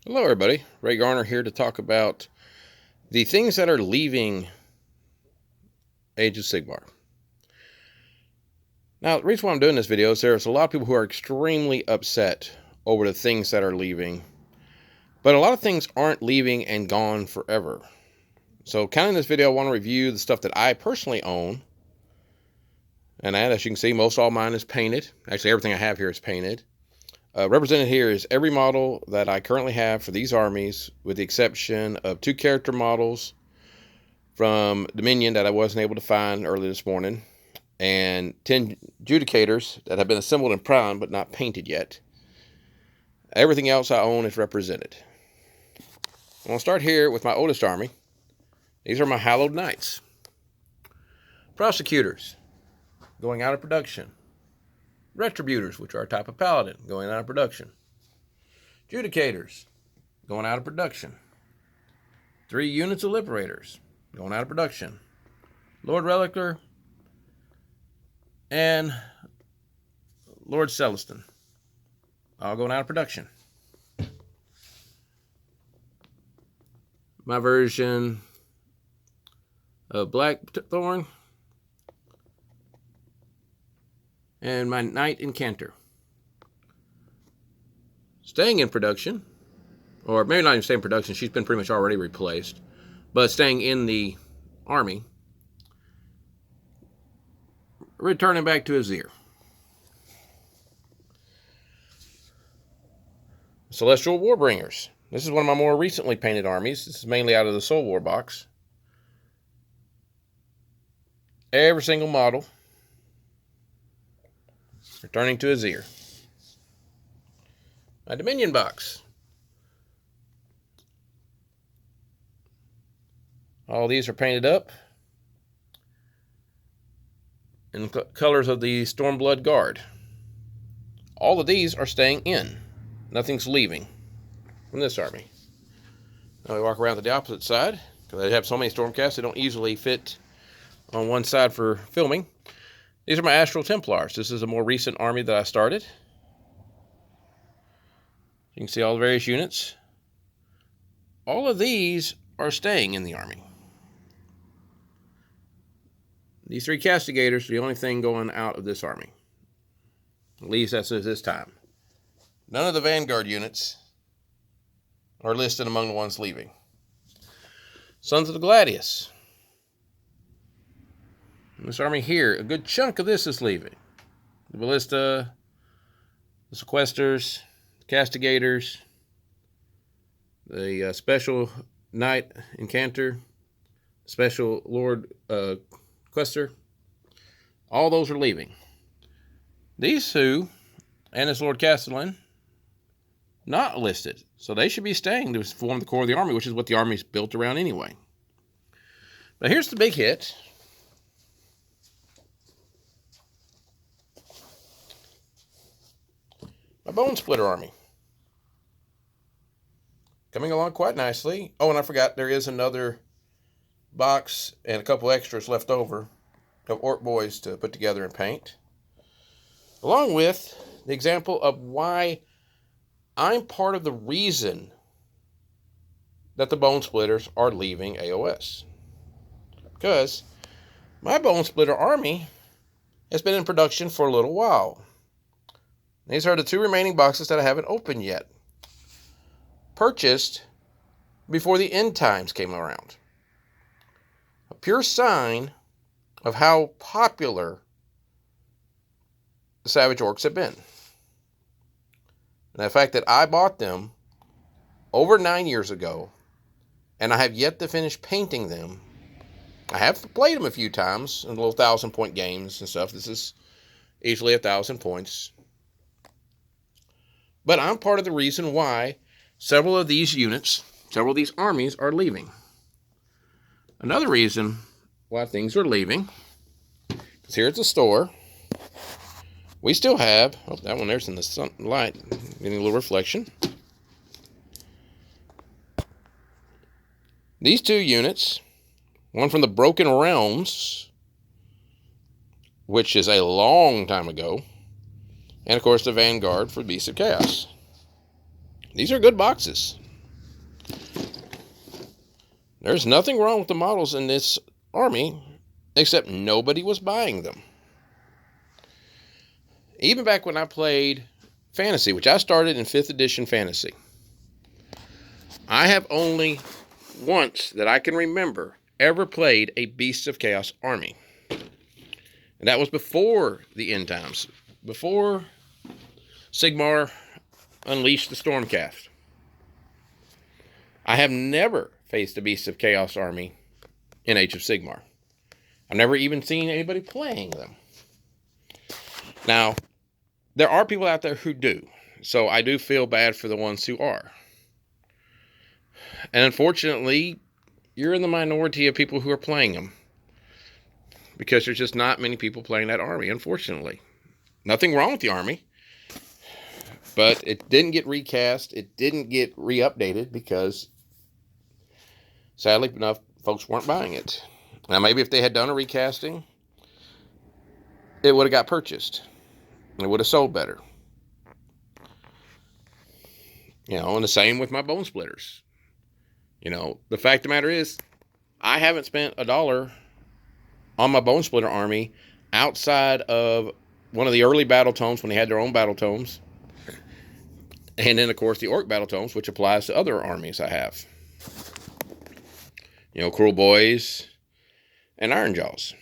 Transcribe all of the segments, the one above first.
Hello everybody, Ray Garner here to talk about the things that are leaving Age of Sigmar. Now, the reason why I'm doing this video is there's a lot of people who are extremely upset over the things that are leaving, but a lot of things aren't leaving and gone forever. So kind of in this video, I want to review the stuff that I personally own, and as you can see, most all mine is painted. Actually, everything I have here is painted. Represented here is every model that I currently have for these armies, with the exception of 2 character models from Dominion that I wasn't able to find early this morning, and 10 Judicators that have been assembled and primed but not painted yet. Everything else I own is represented. I'm going to start here with my oldest army. These are my Hallowed Knights. Prosecutors, going out of production. Retributors, which are a type of paladin, going out of production. Judicators, going out of production. 3 units of Liberators, going out of production. Lord Reliquer and Lord Celestin, all going out of production. My version of Blackthorn and my Knight Incanter. Staying in production, or maybe not even staying in production, she's been pretty much already replaced, but staying in the army, returning back to Azir. Celestial Warbringers. This is one of my more recently painted armies. This is mainly out of the Soul War box. Every single model returning to Azir. My Dominion box. All these are painted up in colors of the Stormblood Guard. All of these are staying in. Nothing's leaving from this army. Now we walk around to the opposite side, because I have so many Stormcasts they don't easily fit on one side for filming. These are my Astral Templars. This is a more recent army that I started. You can see all the various units. All of these are staying in the army. These 3 Castigators are the only thing going out of this army. At least that's at this time. None of the Vanguard units are listed among the ones leaving. Sons of the Gladius. This army here, a good chunk of this is leaving. The Ballista, the Sequesters, the Castigators, the Special Knight Incanter, Special Lord Quester. All those are leaving. These 2, and this Lord Castellan, not listed. So they should be staying to form the core of the army, which is what the army is built around anyway. But here's the big hit. My Bone Splitter army. Coming along quite nicely. Oh, and I forgot, there is another box and a couple extras left over of Orc Boys to put together and paint. Along with the example of why I'm part of the reason that the Bone Splitters are leaving AOS. Because my Bone Splitter army has been in production for a little while. These are the 2 remaining boxes that I haven't opened yet. Purchased before the end times came around. A pure sign of how popular the Savage Orcs have been. And the fact that I bought them over 9 years ago, and I have yet to finish painting them. I have played them a few times in little 1,000-point games and stuff. This is easily 1,000 points. But I'm part of the reason why several of these units, several of these armies are leaving. Another reason why things are leaving is here at the store. We still have, oh, that one there's in the sunlight, getting a little reflection. These 2 units, one from the Broken Realms, which is a long time ago, and of course the Vanguard for Beasts of Chaos. These are good boxes. There's nothing wrong with the models in this army, except nobody was buying them. Even back when I played Fantasy, which I started in 5th edition Fantasy, I have only once that I can remember ever played a Beasts of Chaos army. And that was before the end times, before Sigmar unleashed the Stormcast. I have never faced a Beasts of Chaos army in Age of Sigmar. I've never even seen anybody playing them. Now, there are people out there who do, so I do feel bad for the ones who are. And unfortunately, you're in the minority of people who are playing them, because there's just not many people playing that army, unfortunately. Nothing wrong with the army, but it didn't get recast, it didn't get re-updated, because sadly enough, folks weren't buying it. Now, maybe if they had done a recasting, it would have got purchased. It would have sold better. You know, and the same with my Bone Splitters. You know, the fact of the matter is, I haven't spent $1 on my Bone Splitter army outside of one of the early battle tomes when they had their own battle tomes. And then, of course, the Orc battle tomes, which applies to other armies I have. You know, Cruel Boys and Iron Jaws.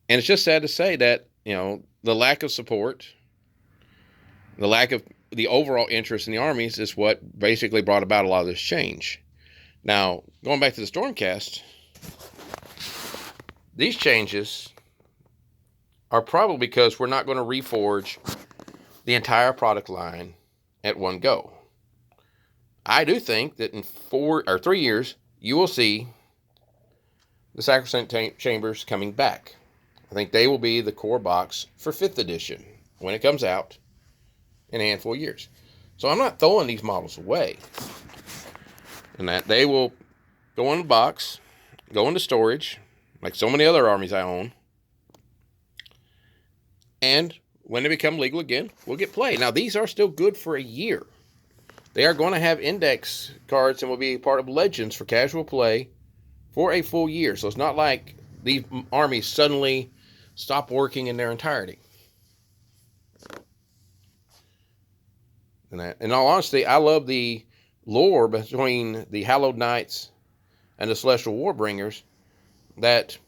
And it's just sad to say that, you know, the lack of support, the lack of the overall interest in the armies is what basically brought about a lot of this change. Now, going back to the Stormcast, these changes are probably because we're not going to reforge the entire product line at one go. I do think that in 4 or 3 years, you will see the Sacrosanct Chambers coming back. I think they will be the core box for 5th edition when it comes out in a handful of years. So I'm not throwing these models away. And that they will go in the box, go into storage, like so many other armies I own. And when they become legal again, we'll get played. Now, these are still good for a year. They are going to have index cards and will be part of Legends for casual play for a full year. So it's not like these armies suddenly stop working in their entirety. And in all honesty, I love the lore between the Hallowed Knights and the Celestial Warbringers. That,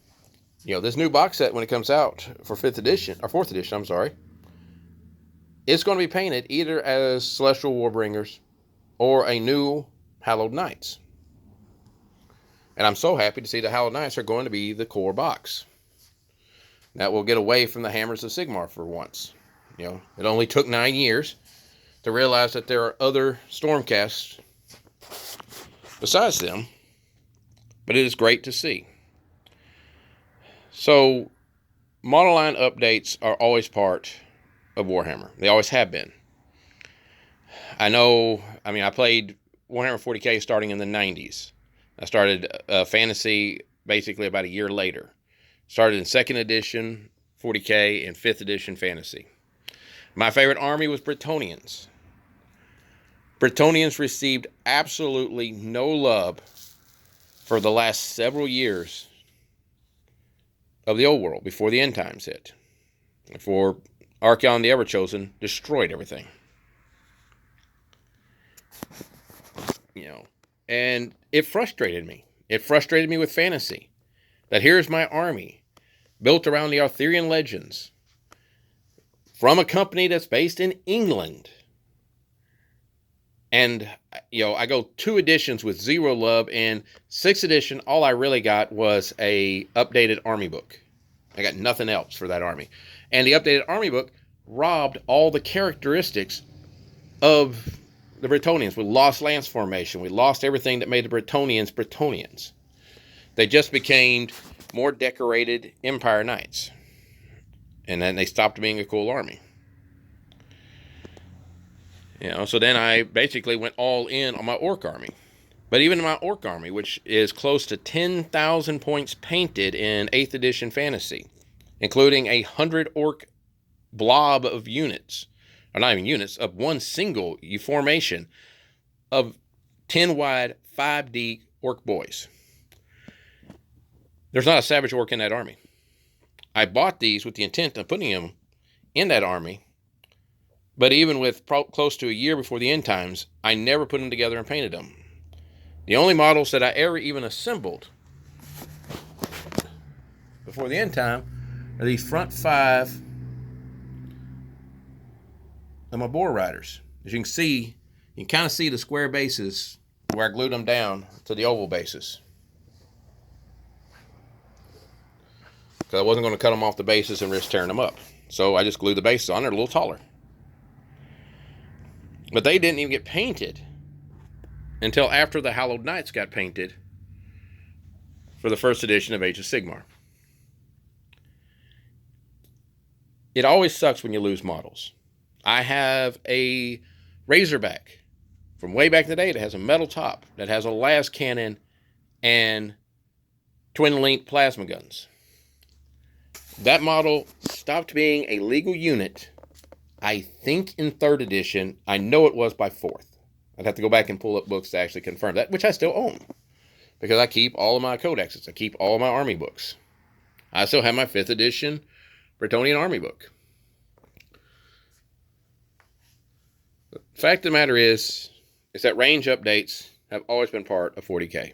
you know, this new box set, when it comes out for 5th edition, or 4th edition, I'm sorry, it's going to be painted either as Celestial Warbringers or a new Hallowed Knights. And I'm so happy to see the Hallowed Knights are going to be the core box. That will get away from the Hammers of Sigmar for once. You know, it only took 9 years to realize that there are other Stormcasts besides them, but it is great to see. So, model line updates are always part of Warhammer. They always have been. I played Warhammer 40k starting in the 90s. I started Fantasy basically about a year later. Started in 2nd edition 40k and 5th edition Fantasy. My favorite army was Bretonnians. Bretonnians received absolutely no love for the last several years of the old world, before the end times hit. Before Archaon the Everchosen destroyed everything. You know, and it frustrated me. It frustrated me with Fantasy. That here's my army, built around the Arthurian legends, from a company that's based in England. And, you know, I go 2 editions with zero love, and 6th edition, all I really got was a updated army book. I got nothing else for that army. And the updated army book robbed all the characteristics of the Bretonnians. We lost lance formation. We lost everything that made the Bretonnians Bretonnians. They just became more decorated Empire Knights. And then they stopped being a cool army. You know, so then I basically went all in on my Orc army. But even my Orc army, which is close to 10,000 points painted in 8th edition Fantasy, including 100 Orc blob of units, or not even units, of one single formation of 10 wide, 5 deep orc boys. There's not a savage orc in that army. I bought these with the intent of putting them in that army, but even with close to a year before the end times, I never put them together and painted them. The only models that I ever even assembled before the end time are these front 5 of my boar riders. As you can see, you can kind of see the square bases where I glued them down to the oval bases. Because I wasn't going to cut them off the bases and risk tearing them up. So I just glued the bases on. They're a little taller. But they didn't even get painted until after the Hallowed Knights got painted for the first edition of Age of Sigmar. It always sucks when you lose models. I have a Razorback from way back in the day that has a metal top, that has a las cannon and twin-link plasma guns. That model stopped being a legal unit, I think, in 3rd edition. I know it was by 4th. I'd have to go back and pull up books to actually confirm that, which I still own, because I keep all of my codexes. I keep all of my army books. I still have my 5th edition Bretonnian army book. The fact of the matter is that range updates have always been part of 40K.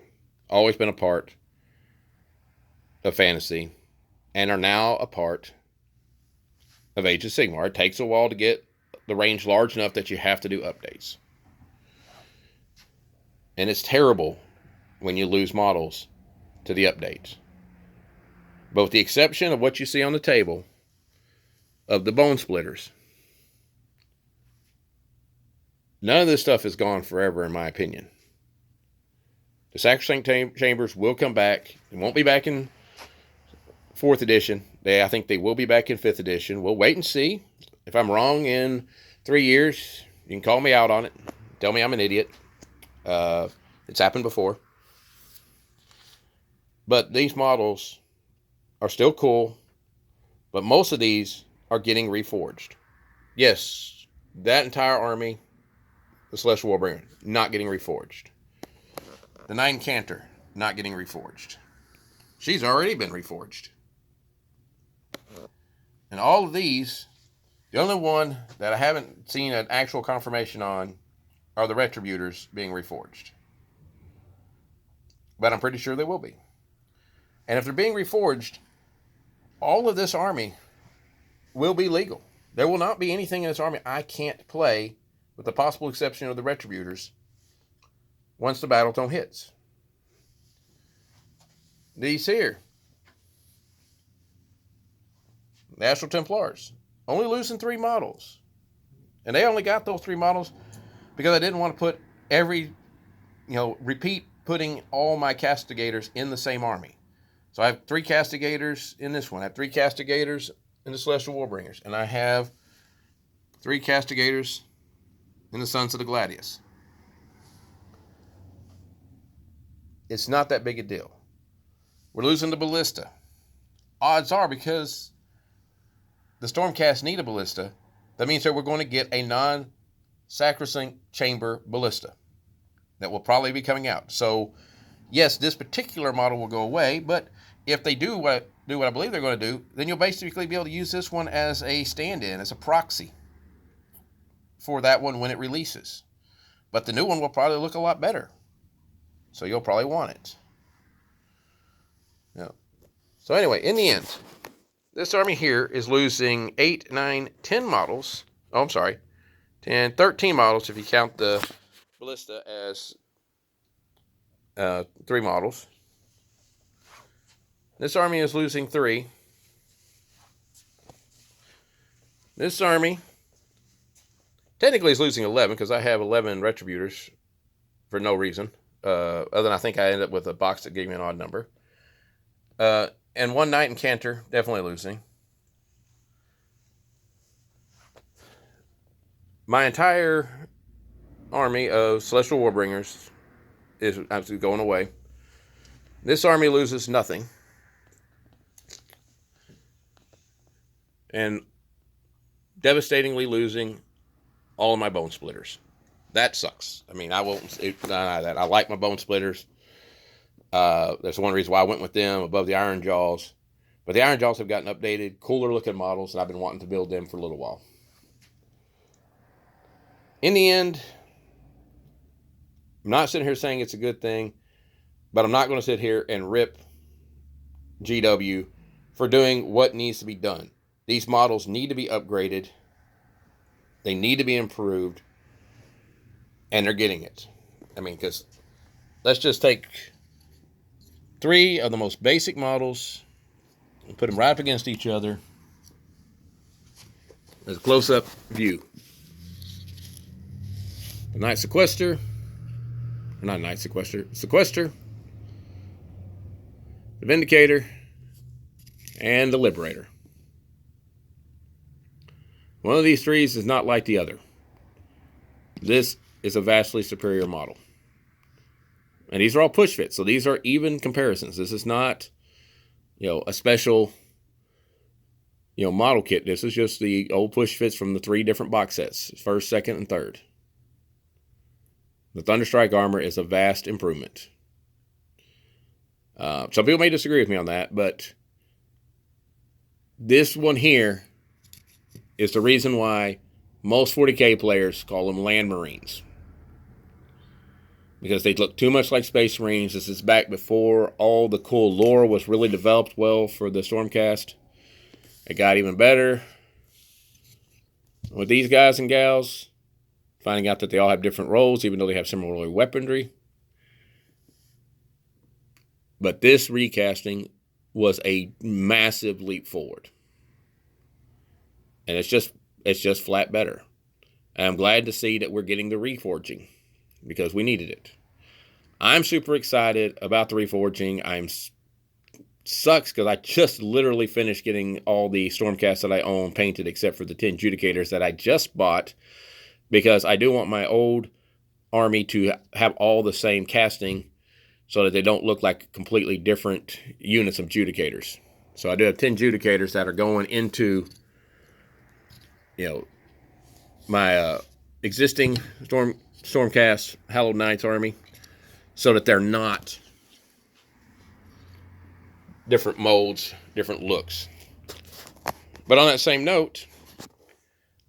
Always been a part of Fantasy, and are now a part of Age of Sigmar. It takes a while to get the range large enough that you have to do updates. And it's terrible when you lose models to the updates. But with the exception of what you see on the table of the bone splitters, none of this stuff is gone forever, in my opinion. The Sacrosanct Chambers will come back. They won't be back in 4th edition. I think they will be back in 5th edition. We'll wait and see. If I'm wrong in 3 years, you can call me out on it. Tell me I'm an idiot. It's happened before. But these models are still cool. But most of these are getting reforged. Yes, that entire army, the Celestial Warbringer, not getting reforged. The Knight Incantor, not getting reforged. She's already been reforged. And all of these, the only one that I haven't seen an actual confirmation on are the Retributors being reforged. But I'm pretty sure they will be. And if they're being reforged, all of this army will be legal. There will not be anything in this army I can't play, with the possible exception of the Retributors, once the battle tome hits. These here, the Astral Templars, only losing 3 models. And they only got those 3 models because I didn't want to put repeat putting all my castigators in the same army. So I have 3 castigators in this one. I have 3 castigators in the Celestial Warbringers. And I have 3 castigators in the Sons of the Gladius. It's not that big a deal. We're losing the Ballista. Odds are, because the Stormcast need a Ballista, that means that we're going to get a non-Sacrosanct Chamber Ballista that will probably be coming out. So, yes, this particular model will go away, but if they do what I believe they're going to do, then you'll basically be able to use this one as a stand-in, as a proxy for that one when it releases. But the new one will probably look a lot better. So you'll probably want it. Yeah. So anyway, in the end, this army here is losing 8, 9, 10 models. Oh, I'm sorry. 10, 13 models if you count the Ballista as 3 models. This army is losing 3. This army technically is losing 11 because I have 11 Retributors for no reason. Other than I think I ended up with a box that gave me an odd number. And 1 Knight Incantor, definitely losing. My entire army of Celestial Warbringers is absolutely going away. This army loses nothing. And devastatingly losing all of my Bone Splitters. That sucks. I mean, I won't deny that. I like my Bone Splitters. That's one reason why I went with them above the Iron Jaws. But the Iron Jaws have gotten updated, cooler looking models, and I've been wanting to build them for a little while. In the end, I'm not sitting here saying it's a good thing, but I'm not going to sit here and rip GW for doing what needs to be done. These models need to be upgraded. They need to be improved, and they're getting it. I mean, because let's just take 3 of the most basic models and put them right up against each other. There's a close-up view. The Night Sequester, or not Night Sequester, Sequester, the Vindicator, and the Liberator. One of these 3s is not like the other. This is a vastly superior model. And these are all push fits, so these are even comparisons. This is not, a special, model kit. This is just the old push fits from the 3 different box sets, 1st, 2nd, and 3rd. The Thunderstrike armor is a vast improvement. Some people may disagree with me on that, but this one here is the reason why most 40K players call them Land Marines. Because they look too much like Space Marines. This is back before all the cool lore was really developed well for the Stormcast. It got even better with these guys and gals, finding out that they all have different roles, even though they have similar weaponry. But this recasting was a massive leap forward. And it's just flat better. And I'm glad to see that we're getting the reforging, because we needed it. I'm super excited about the reforging. Sucks because I just literally finished getting all the Stormcasts that I own painted, except for the 10 Judicators that I just bought, because I do want my old army to have all the same casting so that they don't look like completely different units of Judicators. So I do have 10 Judicators that are going into, my existing Stormcast Hallowed Knights army, so that they're not different molds, different looks. But on that same note,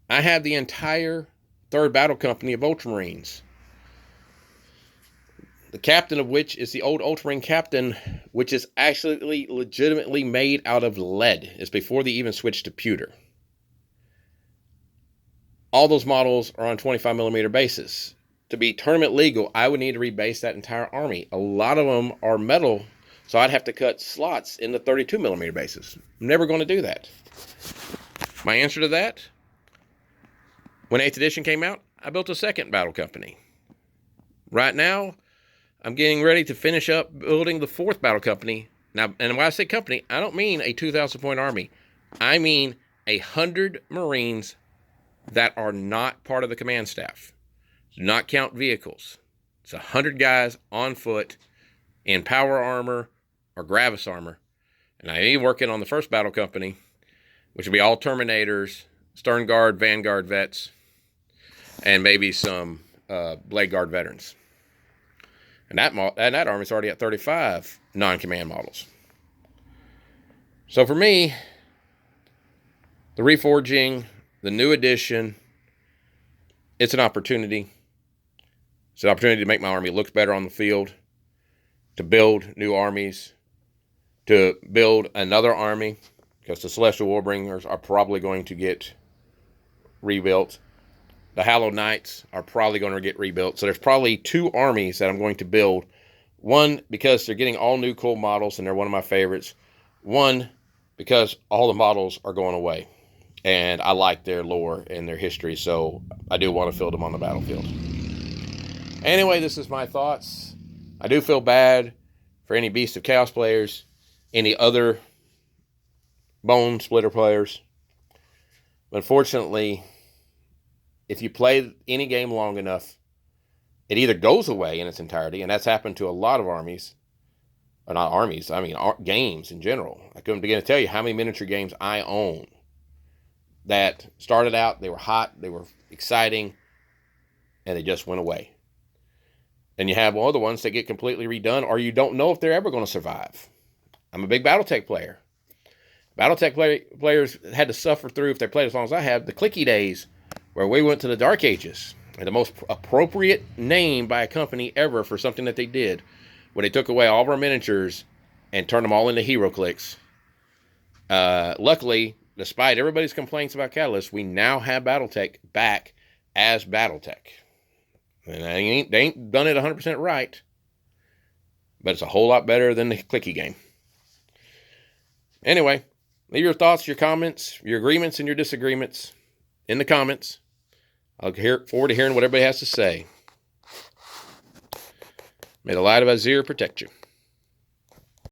I have the entire 3rd Battle Company of Ultramarines. The captain of which is the old Ultramarine captain, which is actually legitimately made out of lead. It's before they even switched to pewter. All those models are on 25mm bases. To be tournament legal, I would need to rebase that entire army. A lot of them are metal, so I'd have to cut slots in the 32mm bases. I'm never going to do that. My answer to that, when 8th edition came out, I built a 2nd battle company. Right now, I'm getting ready to finish up building the 4th battle company. Now, and when I say company, I don't mean a 2,000 point army. I mean 100 Marines that are not part of the command staff. Do not count vehicles. It's 100 guys on foot in power armor or Gravis armor. And I am working on the 1st battle company, which will be all Terminators, Stern Guard, Vanguard vets, and maybe some Blade Guard veterans. And that army's already at 35 non-command models. So for me, the reforging, the new edition, it's an opportunity. It's an opportunity to make my army look better on the field, to build new armies, to build another army, because the Celestial Warbringers are probably going to get rebuilt. The Hallowed Knights are probably going to get rebuilt. So there's probably 2 armies that I'm going to build. One, because they're getting all new cool models and they're one of my favorites. One, because all the models are going away. And I like their lore and their history, so I do want to field them on the battlefield. Anyway, this is my thoughts. I do feel bad for any Beast of Chaos players, any other Bone Splitter players. But unfortunately, if you play any game long enough, it either goes away in its entirety, and that's happened to a lot of armies. Or not armies, I mean games in general. I couldn't begin to tell you how many miniature games I own that started out, they were hot, they were exciting, and they just went away. And you have other ones that get completely redone, or you don't know if they're ever going to survive. I'm a big Battletech player. Battletech players had to suffer through, if they played as long as I have, the clicky days where we went to the Dark Ages. And the most appropriate name by a company ever for something that they did, when they took away all of our miniatures and turned them all into hero clicks. Luckily, despite everybody's complaints about Catalyst, we now have Battletech back as Battletech. And they ain't done it 100% right, but it's a whole lot better than the clicky game. Anyway, leave your thoughts, your comments, your agreements, and your disagreements in the comments. I'll look forward to hearing what everybody has to say. May the light of Azir protect you.